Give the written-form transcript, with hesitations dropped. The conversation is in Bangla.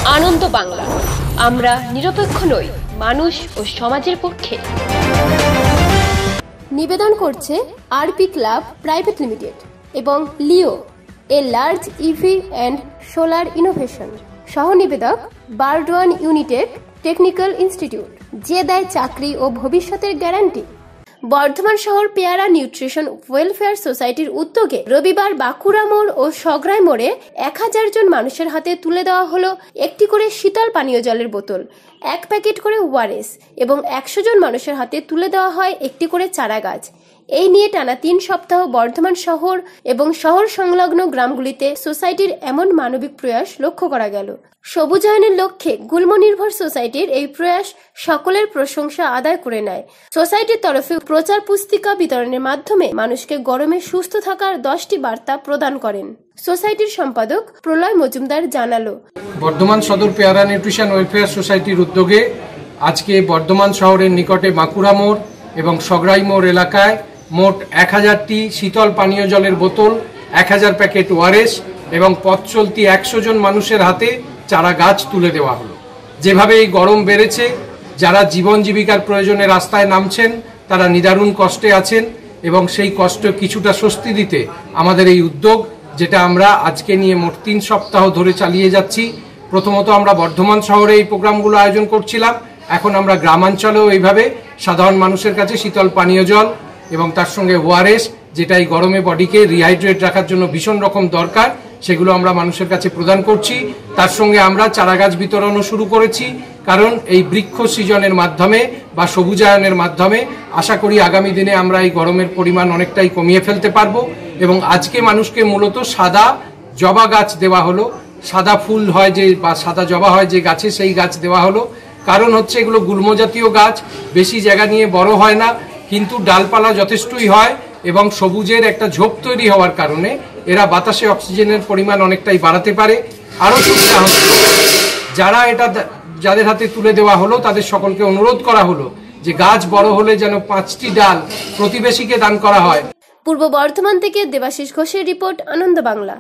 আনন্দ বাংলা, আমরা নিরপেক্ষ নই, মানুষ ও সমাজের পক্ষে। নিবেদন করছে আরপি ক্লাব প্রাইভেট লিমিটেড এবং Leo, a large EV and solar innovation. সহ নিবেদক বারডোয়ান ইউনিটেক টেকনিক্যাল ইনস্টিটিউট, যে দেয় চাকরি ও ভবিষ্যতের গ্যারান্টি। বর্ধমান শহর পেয়ারা নিউট্রিশন ওয়েলফেয়ার সোসাইটির উদ্যোগে রবিবার বাঁকুড়া মোড় ও সগড়াই মোড়ে 1000 জন মানুষের হাতে তুলে দেওয়া হলো একটি করে শীতল পানীয় জলের বোতল, 1 প্যাকেট করে ওআরএস এবং 100 জন মানুষের হাতে তুলে দেওয়া হয় একটি করে চারা গাছ। এই নিয়ে টানা 3 সপ্তাহ বর্ধমান শহর এবং শহর সংলগ্ন গ্রামগুলিতে সোসাইটির এমন মানবিক প্রয়াস লক্ষ্য করা গেল। সবুজায়নের লক্ষ্যে গুল্ম নির্ভর সোসাইটির এই প্রয়াস সকলের প্রশংসা আদায় করে নেয়। সোসাইটির তরফে প্রচার পুস্তিকা বিতরণের মাধ্যমে মানুষকে গরমে সুস্থ থাকার 10টি বার্তা প্রদান করেন। সোসাইটির সম্পাদক প্রলয় মজুমদার জানালো, বর্ধমান সদর পেয়ারা নিউট্রিশন ওয়েলফেয়ার সোসাইটির উদ্যোগে আজকে বর্ধমান শহরের নিকটে বাঁকুড়া মোড় এবং সগড়াই মোড় এলাকায় মোট 1000টি শীতল পানীয় জলের বোতল, 1000 প্যাকেট ওআরএস এবং পথ চলতি 100 জন মানুষের হাতে চারা গাছ তুলে দেওয়া হলো। যেভাবে এই গরম বেড়েছে, যারা জীবন জীবিকার প্রয়োজনে রাস্তায় নামছেন তারা নিদারুণ কষ্টে আছেন এবং সেই কষ্ট কিছুটা স্বস্তি দিতে আমাদের এই উদ্যোগ, যেটা আমরা আজকে নিয়ে মোট 3 সপ্তাহ ধরে চালিয়ে যাচ্ছি। প্রথমত আমরা বর্ধমান শহরে এই প্রোগ্রামগুলো আয়োজন করছিলাম, এখন আমরা গ্রামাঞ্চলেও এইভাবে সাধারণ মানুষের কাছে শীতল পানীয় জল এবং তার সঙ্গে ওআরএস, যেটা এই গরমে বডিকে রিহাইড্রেট রাখার জন্য ভীষণ রকম দরকার, সেগুলো আমরা মানুষের কাছে প্রদান করছি। তার সঙ্গে আমরা চারাগাছ বিতরণও শুরু করেছি, কারণ এই বৃক্ষ সৃজনের মাধ্যমে বা সবুজায়নের মাধ্যমে আশা করি আগামী দিনে আমরা এই গরমের পরিমাণ অনেকটাই কমিয়ে ফেলতে পারবো। এবং আজকে মানুষকে মূলত সাদা জবা গাছ দেওয়া হলো, সাদা ফুল হয় যে বা সাদা জবা হয় যে গাছে, সেই গাছ দেওয়া হলো। কারণ হচ্ছে এগুলো গুল্মজাতীয় গাছ, বেশি জায়গা নিয়ে বড় হয় না, কিন্তু ডালপালা যথেষ্টই হয় এবং সবুজের একটা ঝোপ তৈরি হওয়ার কারণে এরা বাতাসে অক্সিজেনের পরিমাণ অনেকটাই বাড়াতে পারে। আরও সুবিধা হচ্ছে, যারা এটা যাদের হাতে তুলে দেওয়া হলো তাদের সকলকে অনুরোধ করা হলো যে গাছ বড় হলে যেন 5টি ডাল প্রতিবেশীকে দান করা হয়। পূর্ব বর্ধমান থেকে দেবাশিস ঘোষের রিপোর্ট, আনন্দ বাংলা।